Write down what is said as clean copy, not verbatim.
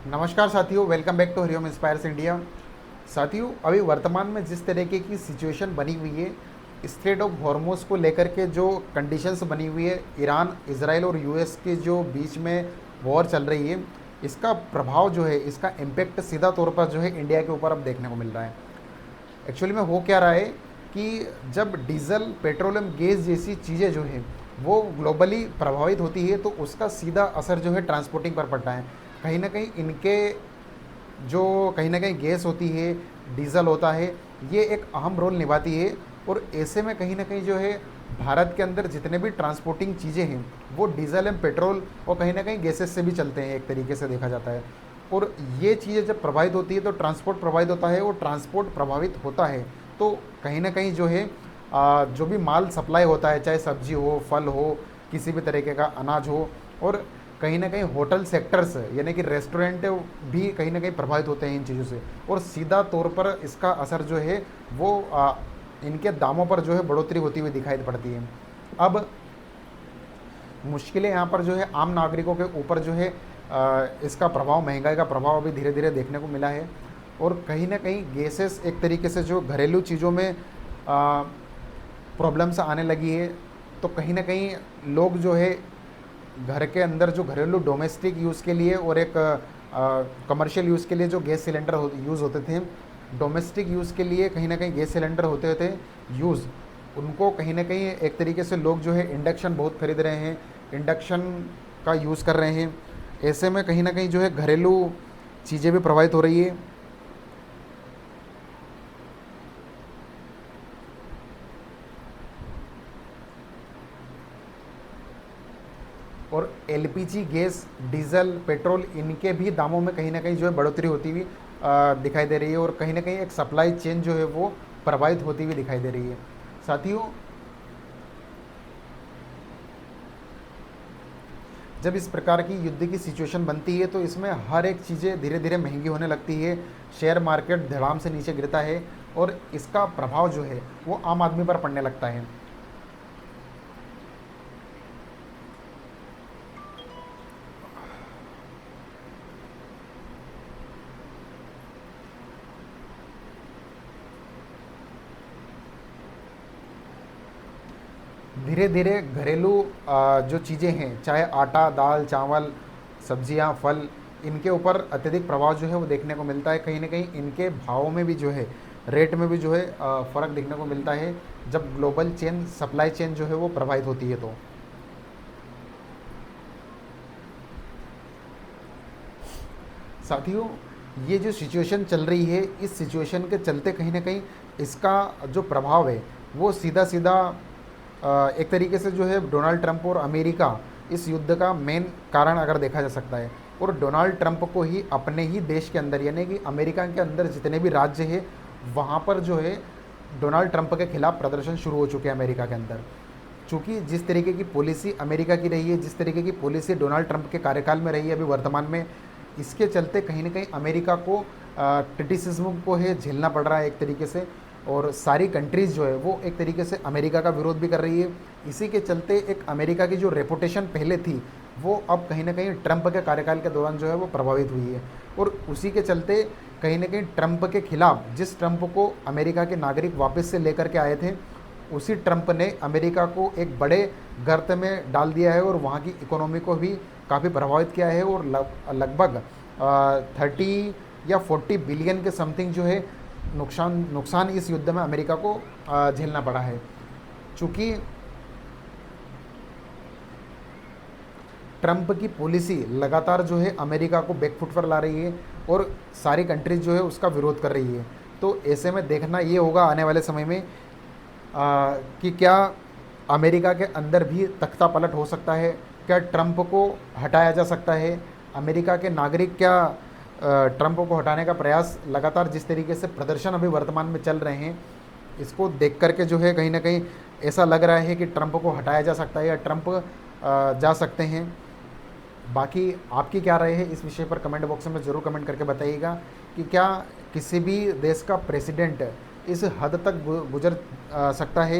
नमस्कार साथियों, welcome back to Hariom inspires India. साथियों, अभी वर्तमान में जिस तरीके की सिचुएशन बनी हुई है, स्ट्रेट ऑफ हॉर्मोज को लेकर के जो कंडीशंस बनी हुई है, ईरान, इसराइल और यूएस के जो बीच में वॉर चल रही है, इसका प्रभाव जो है, इसका इम्पेक्ट सीधा तौर पर जो है इंडिया के ऊपर अब देखने को मिल रहा है। एक्चुअली में हो क्या रहा है कि जब डीजल, पेट्रोलियम, गैस जैसी चीज़ें जो हैं वो ग्लोबली प्रभावित होती है, तो उसका सीधा असर जो है ट्रांसपोर्टिंग पर पड़ता है। कहीं ना कहीं इनके जो कहीं ना कहीं गैस होती है, डीजल होता है, ये एक अहम रोल निभाती है। और ऐसे में कहीं ना कहीं जो है भारत के अंदर जितने भी ट्रांसपोर्टिंग चीज़ें हैं वो डीजल एंड पेट्रोल और कहीं ना कहीं गैसेस से भी चलते हैं, एक तरीके से देखा जाता है। और ये चीज़ें जब प्रभावित होती है तो ट्रांसपोर्ट प्रभावित होता है, और ट्रांसपोर्ट प्रभावित होता है तो कहीं ना कहीं जो है जो भी माल सप्लाई होता है, चाहे सब्जी हो, फल हो, किसी भी तरीके का अनाज हो, और कहीं ना कहीं होटल सेक्टर्स यानी कि रेस्टोरेंट भी कहीं ना कहीं प्रभावित होते हैं इन चीज़ों से। और सीधा तौर पर इसका असर जो है वो इनके दामों पर जो है बढ़ोतरी होती हुई दिखाई पड़ती है। अब मुश्किलें यहाँ पर जो है आम नागरिकों के ऊपर जो है इसका प्रभाव, महंगाई का प्रभाव अभी धीरे धीरे देखने को मिला है। और कहीं ना कहीं गैसेस एक तरीके से जो घरेलू चीज़ों में प्रॉब्लम्स आने लगी है, तो कहीं ना कहीं लोग जो है घर के अंदर जो घरेलू डोमेस्टिक यूज़ के लिए और एक कमर्शियल यूज़ के लिए जो गैस सिलेंडर यूज़ होते थे, डोमेस्टिक यूज़ के लिए कहीं ना कहीं गैस सिलेंडर होते थे यूज़, उनको कहीं ना कहीं एक तरीके से लोग जो है इंडक्शन बहुत खरीद रहे हैं, इंडक्शन का यूज़ कर रहे हैं। ऐसे में कहीं ना कहीं जो है घरेलू चीज़ें भी प्रभावित हो रही है। और एलपीजी गैस, डीजल, पेट्रोल, इनके भी दामों में कहीं ना कहीं जो है बढ़ोतरी होती हुई दिखाई दे रही है, और कहीं ना कहीं एक सप्लाई चेन जो है वो प्रभावित होती हुई दिखाई दे रही है। साथियों, जब इस प्रकार की युद्ध की सिचुएशन बनती है तो इसमें हर एक चीज़ें धीरे धीरे महंगी होने लगती है, शेयर मार्केट धड़ाम से नीचे गिरता है, और इसका प्रभाव जो है वो आम आदमी पर पड़ने लगता है। धीरे धीरे घरेलू जो चीज़ें हैं, चाहे आटा, दाल, चावल, सब्जियां, फल, इनके ऊपर अत्यधिक प्रभाव जो है वो देखने को मिलता है। कहीं ना कहीं इनके भावों में भी जो है, रेट में भी जो है फ़र्क देखने को मिलता है जब ग्लोबल चेन, सप्लाई चेन जो है वो प्रभावित होती है। तो साथियों, ये जो सिचुएशन चल रही है, इस सिचुएशन के चलते कहीं ना कहीं इसका जो प्रभाव है वो सीधा सीधा एक तरीके से जो है डोनाल्ड ट्रंप और अमेरिका, इस युद्ध का मेन कारण अगर देखा जा सकता है। और डोनाल्ड ट्रंप को ही अपने ही देश के अंदर यानी कि अमेरिका के अंदर जितने भी राज्य हैं वहाँ पर जो है डोनाल्ड ट्रंप के खिलाफ प्रदर्शन शुरू हो चुके हैं अमेरिका के अंदर। चूँकि जिस तरीके की पॉलिसी अमेरिका की रही है, जिस तरीके की पॉलिसी डोनाल्ड ट्रंप के कार्यकाल में रही है अभी वर्तमान में, इसके चलते कहीं ना कहीं अमेरिका को क्रिटिसिज्म को है झेलना पड़ रहा है एक तरीके से। और सारी कंट्रीज़ जो है वो एक तरीके से अमेरिका का विरोध भी कर रही है। इसी के चलते एक अमेरिका की जो रेपुटेशन पहले थी वो अब कहीं ना कहीं ट्रंप के कार्यकाल के दौरान जो है वो प्रभावित हुई है। और उसी के चलते कहीं ना कहीं ट्रंप के खिलाफ, जिस ट्रंप को अमेरिका के नागरिक वापस से लेकर के आए थे, उसी ट्रंप ने अमेरिका को एक बड़े गर्त में डाल दिया है और वहाँ की इकोनॉमी को भी काफ़ी प्रभावित किया है। और लगभग 30 या 40 बिलियन के समथिंग जो है नुकसान इस युद्ध में अमेरिका को झेलना पड़ा है। चूँकि ट्रंप की पॉलिसी लगातार जो है अमेरिका को बैकफुट पर ला रही है और सारी कंट्रीज जो है उसका विरोध कर रही है। तो ऐसे में देखना ये होगा आने वाले समय में कि क्या अमेरिका के अंदर भी तख्ता पलट हो सकता है, क्या ट्रंप को हटाया जा सकता है। अमेरिका के नागरिक क्या ट्रंप को हटाने का प्रयास, लगातार जिस तरीके से प्रदर्शन अभी वर्तमान में चल रहे हैं, इसको देख करके जो है कहीं ना कहीं ऐसा लग रहा है कि ट्रंप को हटाया जा सकता है या ट्रंप जा सकते हैं। बाकी आपकी क्या राय है इस विषय पर कमेंट बॉक्स में ज़रूर कमेंट करके बताइएगा कि क्या किसी भी देश का प्रेसिडेंट इस हद तक गुजर सकता है